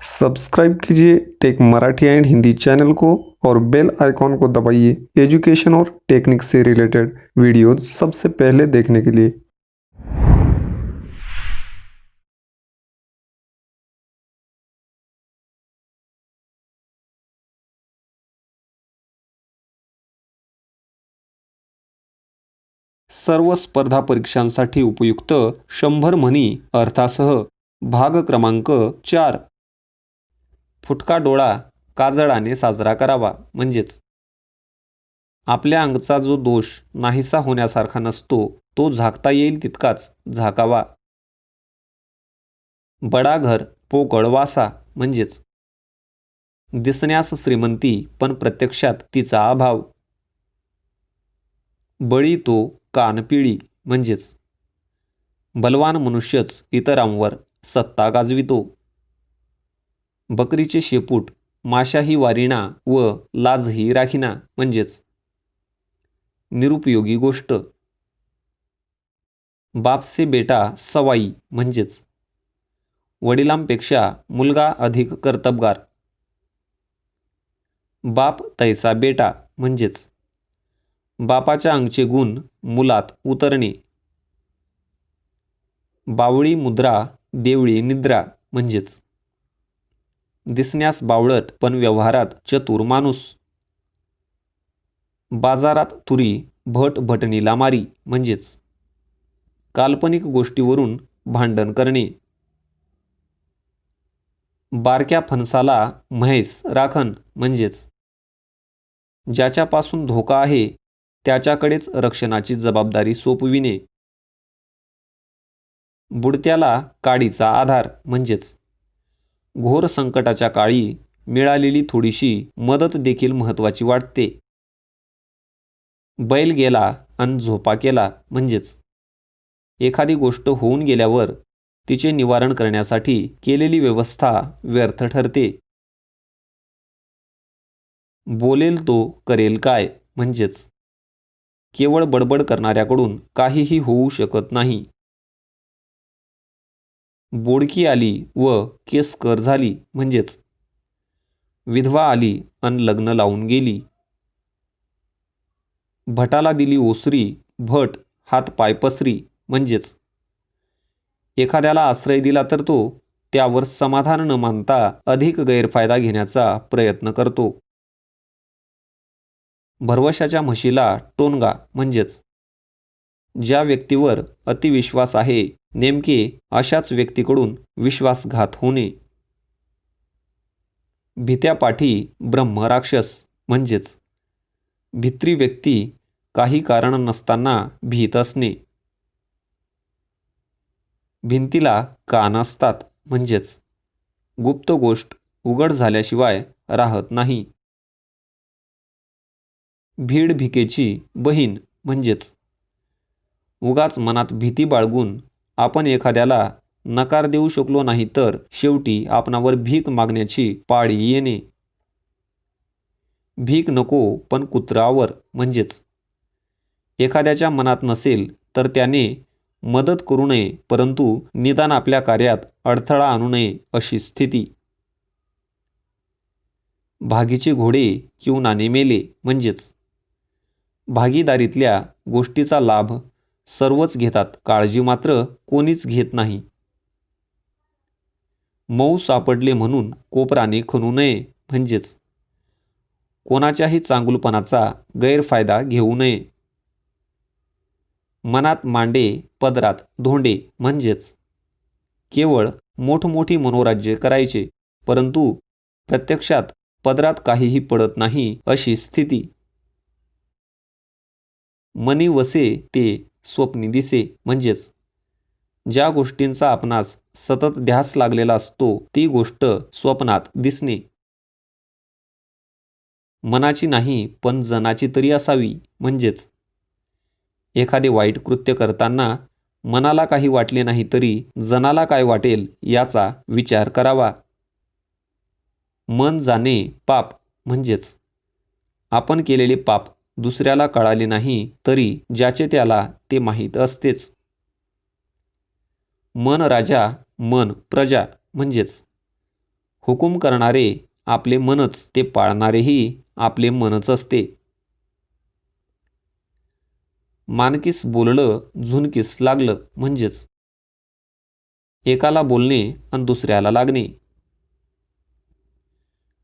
Subscribe कीजिए tech Marathi and Hindi channel को और बेल आइकॉन को दबाइए एजुकेशन और टेक्निक से रिलेटेड वीडियोज सबसे पहले देखने के लिए। सर्व स्पर्धा परीक्षांसाठी उपयुक्त 100 म्हणी अर्थासह भाग क्रमांक 4 फुटका डोळा काजळाने साजरा करावा म्हणजेच आपल्या अंगचा जो दोष नाहीसा होण्यासारखा नसतो तो झाकता येईल तितकाच झाकावा। बडा घर पोकळ वासा म्हणजेच दिसण्यास श्रीमंती पण प्रत्यक्षात तिचा अभाव। बळी तो कान पिळी म्हणजेच बलवान मनुष्यच इतरांवर सत्ता गाजवितो। बकरीचे शेपूट माशाही वारिणा व लाजही राखिना म्हणजेच निरुपयोगी गोष्ट। बापसे बेटा सवाई म्हणजेच वडिलांपेक्षा मुलगा अधिक कर्तबगार। बाप तैसा बेटा म्हणजेच बापाच्या अंगचे गुण मुलात उतरणे। बावळी मुद्रा देवळी निद्रा म्हणजेच दिसण्यास बावळट पण व्यवहारात चतुर माणूस। बाजारात तुरी भट भटणीला मारी म्हणजेच काल्पनिक गोष्टीवरून भांडण करणे। बारक्या फणसाला म्हैस राखण म्हणजेच ज्याच्यापासून धोका आहे त्याच्याकडेच रक्षणाची जबाबदारी सोपविणे। बुडत्याला काडीचा आधार म्हणजेच घोर संकटाच्या काळी मिळालेली थोडीशी मदत देखील महत्त्वाची वाटते। बैल गेला अन झोपा केला म्हणजेच एखादी गोष्ट होऊन गेल्यावर तिचे निवारण करण्यासाठी केलेली व्यवस्था व्यर्थ ठरते। बोलेल तो करेल काय म्हणजेच केवळ बडबड करणाऱ्याकडून काहीही होऊ शकत नाही। बोडकी आली व केसकर झाली म्हणजेच विधवा आली अन लग्न लावून गेली। भटाला दिली ओसरी भट हात पाय पसरी म्हणजेच एखाद्याला आश्रय दिला तर तो त्यावर समाधान न मानता अधिक गैरफायदा घेण्याचा प्रयत्न करतो। भरवशाच्या म्हशीला टोनगा म्हणजेच ज्या व्यक्तीवर अतिविश्वास आहे नेमके अशाच व्यक्तीकडून विश्वासघात होणे। भित्या पाठी ब्रह्म राक्षस म्हणजेच भित्री व्यक्ती काही कारण नसताना भीत असणे। भिंतीला कान असतात म्हणजेच गुप्त गोष्ट उघड झाल्याशिवाय राहत नाही। भीड भिकेची बहीण म्हणजेच उगाच मनात भीती बाळगून आपण एखाद्याला नकार देऊ शकलो नाही तर शेवटी आपणावर भीक मागण्याची पाळी येणे। भीक नको पण कुत्रावर म्हणजेच एखाद्याच्या मनात नसेल तर त्याने मदत करू नये परंतु निदान आपल्या कार्यात अडथळा आणू नये अशी स्थिती। भागीचे घोडे किवनाने मेले म्हणजेच भागीदारीतल्या गोष्टीचा लाभ सर्वच घेतात काळजी मात्र कोणीच घेत नाही। मऊ सापडले म्हणून कोपराने खणू नये म्हणजेच कोणाच्याही चांगुलपणाचा गैरफायदा घेऊ नये। मनात मांडे पदरात धोंडे म्हणजेच केवळ मोठमोठी मनोराज्य करायचे परंतु प्रत्यक्षात पदरात काहीही पडत नाही अशी स्थिती। मनी वसे ते स्वप्नी दिसे म्हणजेच ज्या गोष्टींचा आपणास सतत ध्यास लागलेला असतो ती गोष्ट स्वप्नात दिसणे। मनाची नाही पण जनाची तरी असावी म्हणजेच एखादे वाईट कृत्य करताना मनाला काही वाटले नाही तरी जनाला काय वाटेल याचा विचार करावा। मन जाणे पाप म्हणजेच आपण केलेले पाप दुसऱ्याला कळाले नाही तरी ज्याचे त्याला ते माहीत असतेच। मन राजा मन प्रजा म्हणजेच हुकूम करणारे आपले मनच, ते पाळणारेही आपले मनच असते. मानकीस बोललं झुनकीस लागलं म्हणजेच एकाला बोलणे आणि दुसऱ्याला लागणे.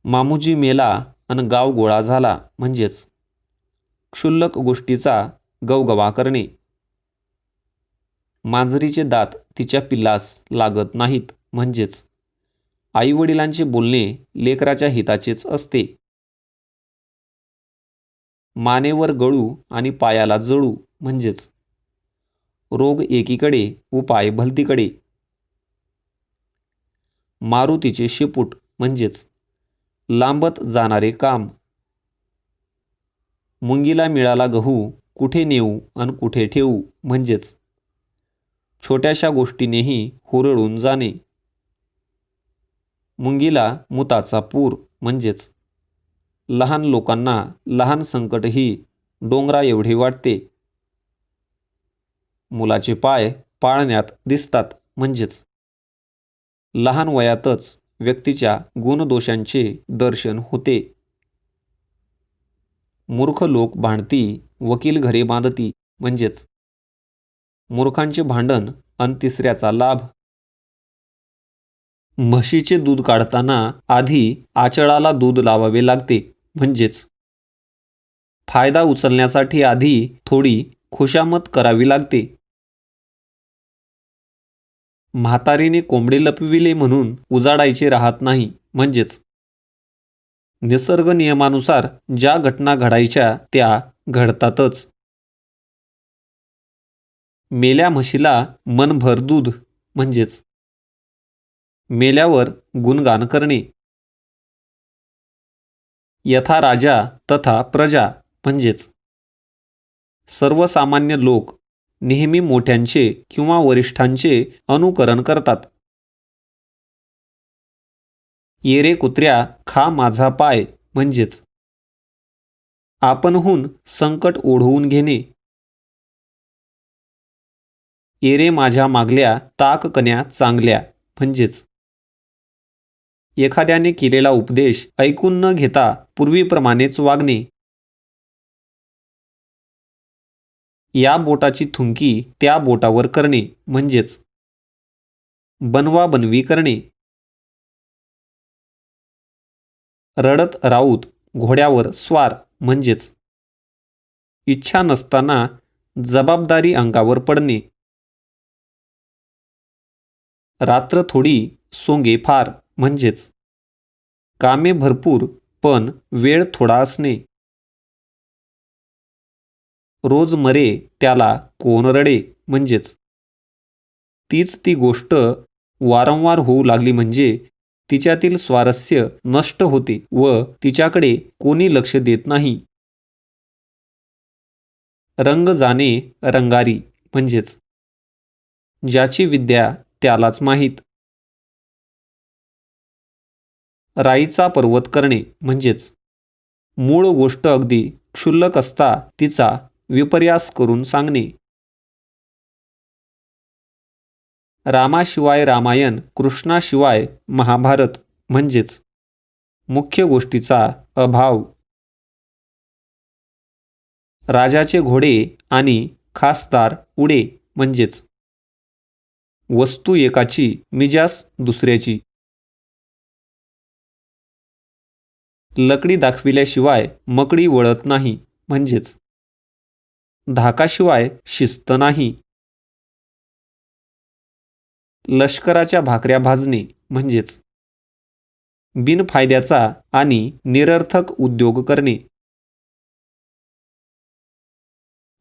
मामुजी मेला आणि गाव गोळा झाला म्हणजेच क्षुल्लक गोष्टीचा गवगवा करणे. मांजरीचे दात तिच्या पिल्लास लागत नाहीत म्हणजेच आईवडिलांचे बोलणे लेकराच्या हिताचेच असते. मानेवर गळू आणि पायाला जळू म्हणजेच रोग एकीकडे उपाय भलतीकडे. मारुतीचे शेपूट म्हणजेच लांबत जाणारे काम. मुंगीला मिळाला गहू कुठे नेऊ आणि कुठे ठेवू म्हणजेच छोट्याशा गोष्टीनेही हुरळून जाणे. मुंगीला मुताचा पूर म्हणजेच लहान लोकांना लहान संकटही डोंगरा एवढे वाटते. मुलाचे पाय पाळण्यात दिसतात म्हणजेच लहान वयातच व्यक्तीच्या गुणदोषांचे दर्शन होते. मूर्ख लोक भांडती वकील घरे बांधती म्हणजेच मूर्खांचे भांडण आणि तिसऱ्याचा लाभ. म्हशीचे दूध काढताना आधी आचळाला दूध लावावे लागते म्हणजेच फायदा उचलण्यासाठी आधी थोडी खुशामत करावी लागते. म्हातारीने कोंबडे लपविले म्हणून उजाडायचे राहत नाही म्हणजेच निसर्ग नियमानुसार ज्या घटना घडायच्या त्या घडतातच. मेल्या म्हशीला मनभर दूध म्हणजेच मेल्यावर गुणगान करणे. यथा राजा तथा प्रजा म्हणजेच सर्वसामान्य लोक नेहमी मोठ्यांचे किंवा वरिष्ठांचे अनुकरण करतात. ये रे कुत्र्या खा माझा पाय म्हणजेच आपणहून संकट ओढवून घेणे. ये रे माझ्या मागल्या ताककन्या चांगल्या म्हणजेच एखाद्याने केलेला उपदेश ऐकून न घेता पूर्वीप्रमाणेच वागणे. या बोटाची थुंकी त्या बोटावर करणे म्हणजेच बनवाबनवी करणे. रडत राऊत घोड्यावर स्वार म्हणजेच इच्छा नसताना जबाबदारी अंगावर पडणे. रात्र थोडी सोंगे फार म्हणजेच कामे भरपूर पण वेळ थोडा असणे. रोज मरे त्याला कोण रडे म्हणजेच तीच ती गोष्ट वारंवार होऊ लागली म्हणजे तिच्यातील स्वारस्य नष्ट होते व तिच्याकडे कोणी लक्ष देत नाही. रंग जाणे रंगारी म्हणजेच ज्याची विद्या त्यालाच माहीत. राईचा पर्वत करणे म्हणजेच मूळ गोष्ट अगदी क्षुल्लक असता तिचा विपर्यास करून सांगणे. रामाशिवाय रामायण कृष्णाशिवाय महाभारत म्हणजेच मुख्य गोष्टीचा अभाव. राजाचे घोडे आणि खासदार उडे म्हणजेच वस्तू एकाची मिजास दुसऱ्याची. लकडी दाखविल्याशिवाय मकडी वळत नाही म्हणजेच धाकाशिवाय शिस्त नाही. लष्कराच्या भाकऱ्या भाजणे म्हणजेच बिनफायद्याचा आणि निरर्थक उद्योग करणे.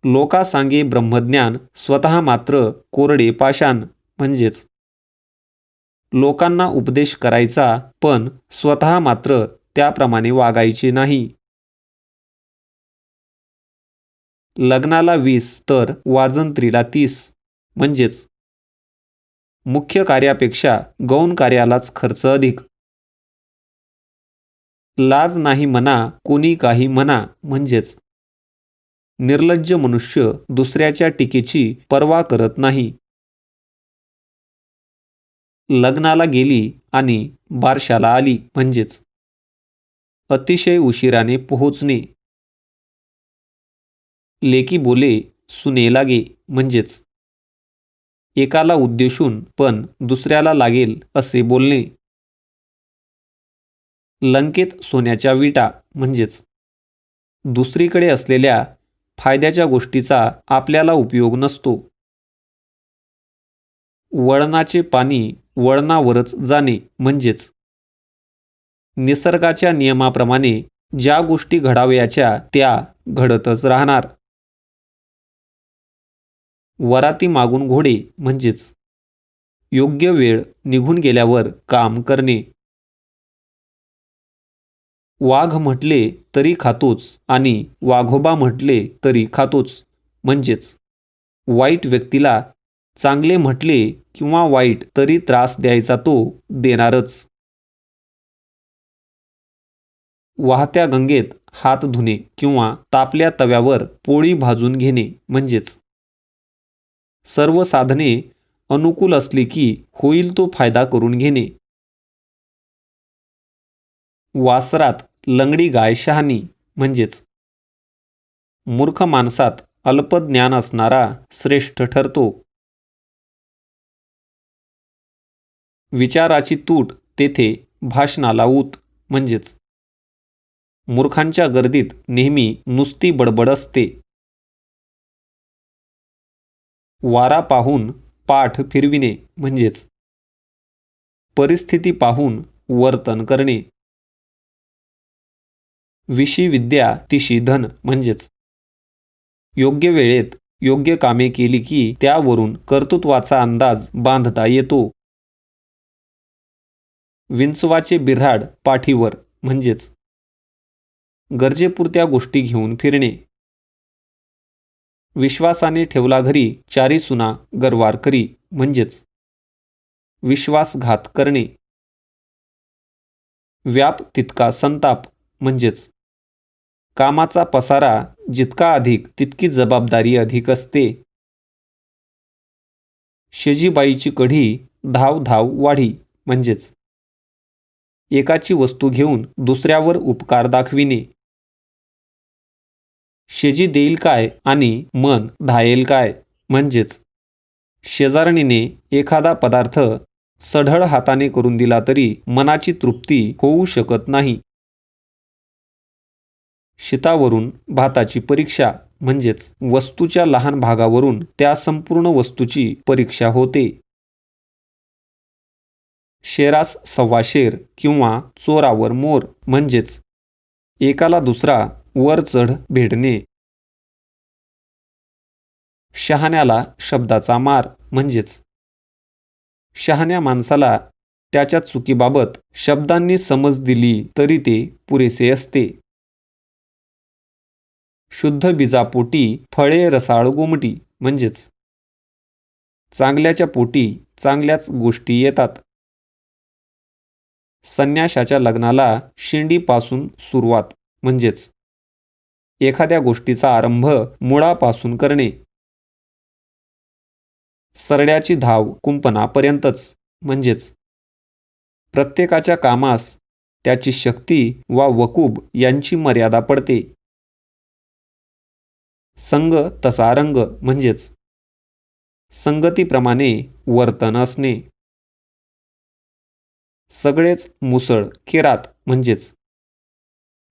लोकासांगे ब्रह्मज्ञान स्वतः मात्र कोरडे पाषाण म्हणजेच लोकांना उपदेश करायचा पण स्वतः मात्र त्याप्रमाणे वागायचे नाही. लग्नाला 20 तर वाजंत्रीला 30 म्हणजेच मुख्य कार्यापेक्षा गौण कार्यालाच खर्च अधिक. लाज नाही म्हणा कोणी काही म्हणा म्हणजेच निर्लज्ज मनुष्य दुसऱ्याच्या टीकेची पर्वा करत नाही. लग्नाला गेली आणि बारशाला आली म्हणजेच अतिशय उशिराने पोहोचणे. लेकी बोले सुने लागे म्हणजेच एकाला उद्देशून पण दुसऱ्याला लागेल असे बोलणे. लंकेत सोन्याच्या विटा म्हणजेच दुसरीकडे असलेल्या फायद्याच्या गोष्टीचा आपल्याला उपयोग नसतो. वळणाचे पाणी वळणावरच जाणे म्हणजेच निसर्गाच्या नियमाप्रमाणे ज्या गोष्टी घडावयाच्या त्या घडतच राहणार. वराती मागून घोडे म्हणजेच योग्य वेळ निघून गेल्यावर काम करणे. वाघ म्हटले तरी खातोच आणि वाघोबा म्हटले तरी खातोच म्हणजेच वाईट व्यक्तीला चांगले म्हटले किंवा वाईट तरी त्रास द्यायचा तो देणारच. वाहत्या गंगेत हात धुणे किंवा तापल्या तव्यावर पोळी भाजून घेणे म्हणजेच सर्व साधने अनुकूल असली की होईल तो फायदा करून घेणे. वासरात लंगडी गाय शहाणी म्हणजेच मूर्ख माणसात अल्पज्ञान असणारा श्रेष्ठ ठरतो. विचाराची तूट तेथे भाषणाला ऊत म्हणजेच मूर्खांच्या गर्दीत नेहमी नुसती बडबड असते. वारा पाहून पाठ फिरविणे म्हणजेच परिस्थिती पाहून वर्तन करणे. विशी विद्या तिशी धन म्हणजेच योग्य वेळेत योग्य कामे केली की त्यावरून कर्तृत्वाचा अंदाज बांधता येतो. विंचवाचे बिऱ्हाड पाठीवर म्हणजेच गरजेपुरत्या गोष्टी घेऊन फिरणे. विश्वासाने ठेवला घरी चारी सुना गरवार करी म्हणजेच विश्वासघात करणे. व्याप तितका संताप म्हणजेच कामाचा पसारा जितका अधिक तितकी जबाबदारी अधिक असते. शेजीबाईची कढी धाव धाव वाढी म्हणजेच एकाची वस्तू घेऊन दुसऱ्यावर उपकार दाखविणे. शेजी देईल काय आणि मन धायेल काय म्हणजेच शेजारणीने एखादा पदार्थ सढळ हाताने करून दिला तरी मनाची तृप्ती होऊ शकत नाही. शीतावरून भाताची परीक्षा म्हणजेच वस्तूच्या लहान भागावरून त्या संपूर्ण वस्तूची परीक्षा होते. शेरास सव्वा शेर किंवा चोरावर मोर म्हणजेच एकाला दुसरा वर चढ भेटणे. शहाण्याला शब्दाचा मार म्हणजेच शहाण्या माणसाला त्याच्या चुकीबाबत शब्दांनी समज दिली तरी ते पुरेसे असते. शुद्ध बीजापोटी फळे रसाळ गोमटी म्हणजेच चांगल्याच्या पोटी चांगल्याच गोष्टी येतात. संन्याशाच्या लग्नाला शेंडीपासून सुरुवात म्हणजेच एखाद्या गोष्टीचा आरंभ मुळापासून करणे. सरड्याची धाव कुंपणापर्यंतच म्हणजेच प्रत्येकाच्या कामास त्याची शक्ती वा वकूब यांची मर्यादा पडते. संग तसा रंग म्हणजेच संगतीप्रमाणे वर्तन असणे. सगळेच मुसळ केरात म्हणजेच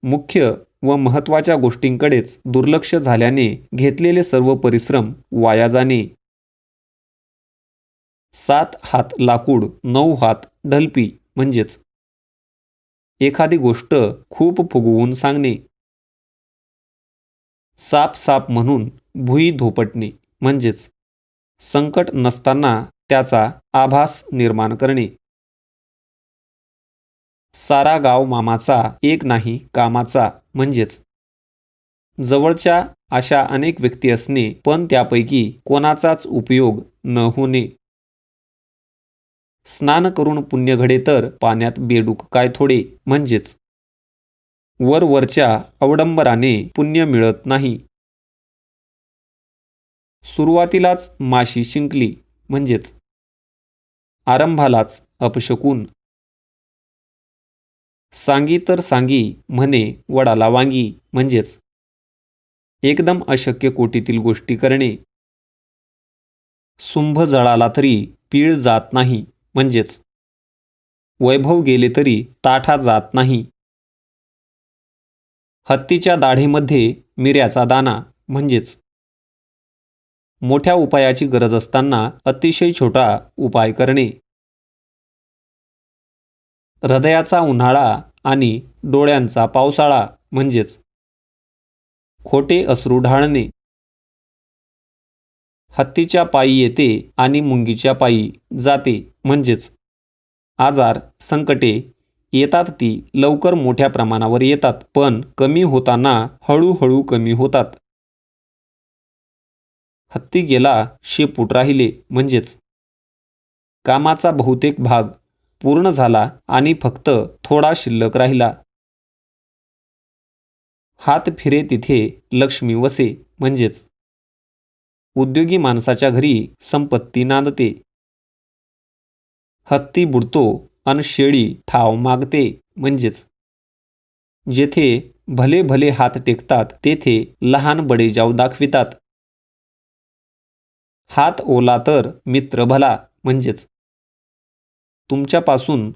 मुख्य व महत्त्वाच्या गोष्टींकडेच दुर्लक्ष झाल्याने घेतलेले सर्व परिश्रम वाया जाणे. 7 हात लाकूड 9 हात ढलपी म्हणजेच एखादी गोष्ट खूप फुगवून सांगणे. साप साप म्हणून भुई धोपटणे म्हणजेच संकट नसताना त्याचा आभास निर्माण करणे. सारा गाव मामाचा एक नाही कामाचा म्हणजेच जवळच्या अशा अनेक व्यक्ती असणे पण त्यापैकी कोणाचाच उपयोग न होणे. स्नान करून पुण्य घडे तर पाण्यात बेडूक काय थोडे म्हणजेच वरवरच्या अवडंबराने पुण्य मिळत नाही. सुरुवातीलाच माशी शिंकली म्हणजेच आरंभालाच अपशकून. सांगी तर सांगी म्हणे वडाला वांगी म्हणजेच एकदम अशक्य कोटीतील गोष्टी करणे. सुंभ जळाला तरी पीळ जात नाही म्हणजेच वैभव गेले तरी ताठा जात नाही. हत्तीच्या दाढेमध्ये मिऱ्याचा दाना म्हणजेच मोठ्या उपायाची गरज असताना अतिशय छोटा उपाय करणे. हृदयाचा उन्हाळा आणि डोळ्यांचा पावसाळा म्हणजेच खोटे अश्रू ढाळणे. हत्तीच्या पायी येते आणि मुंगीच्या पायी जाते म्हणजेच आजार संकटे येतात ती लवकर मोठ्या प्रमाणावर येतात पण कमी होताना हळूहळू कमी होतात. हत्ती गेला शेपूट राहिले म्हणजेच कामाचा बहुतेक भाग पूर्ण झाला आणि फक्त थोडा शिल्लक राहिला. हात फिरे तिथे लक्ष्मी वसे म्हणजेच उद्योगी माणसाच्या घरी संपत्ती नांदते. हत्ती बुडतो अन शेळी ठाव मागते म्हणजेच जेथे भले भले हात टेकतात तेथे लहान बडेजाव दाखवितात. हात ओला तर मित्र भला म्हणजेच तुमच्यापासून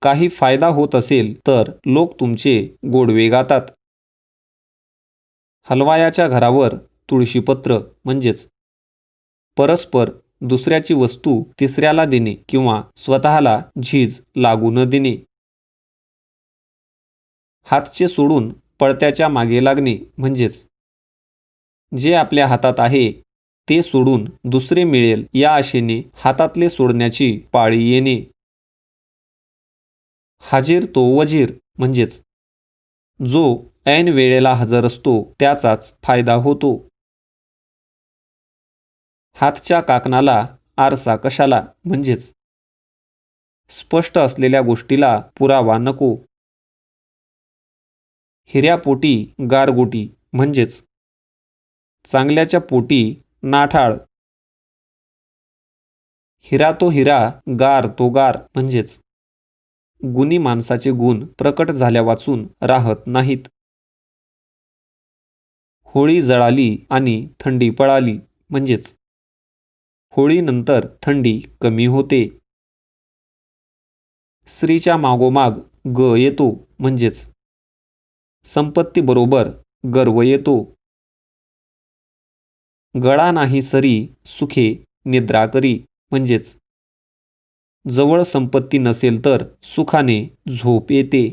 काही फायदा होत असेल तर लोक तुमचे गोडवे गातात. हलवायाच्या घरावर तुळशीपत्र म्हणजेच परस्पर दुसऱ्याची वस्तू तिसऱ्याला देणे किंवा स्वतःला झीज लागू न देणे. हातचे सोडून पळत्याच्या मागे लागणे म्हणजेच जे आपल्या हातात आहे ते सोडून दुसरे मिळेल या आशेने हातातले सोडण्याची पाळी येणे. हाजीर तो वजीर म्हणजेच जो ऐन वेळेला हजर असतो त्याचाच फायदा होतो. हातच्या काकणाला आरसा कशाला म्हणजेच स्पष्ट असलेल्या गोष्टीला पुरावा नको. हिऱ्यापोटी गारगोटी म्हणजेच चांगल्याच्या पोटी नाठाळ. हिरा तो हिरा गार तो गार म्हणजेच गुणी माणसाचे गुण प्रकट झाल्या वाचून राहत नाहीत. होळी जळाली आणि थंडी पळाली म्हणजेच होळीनंतर थंडी कमी होते. स्त्रीच्या मागोमाग ग येतो म्हणजेच संपत्तीबरोबर गर्व येतो. गळा नाही सरी सुखे निद्रा करी म्हणजेच जवळ संपत्ती नसेल तर सुखाने झोप येते.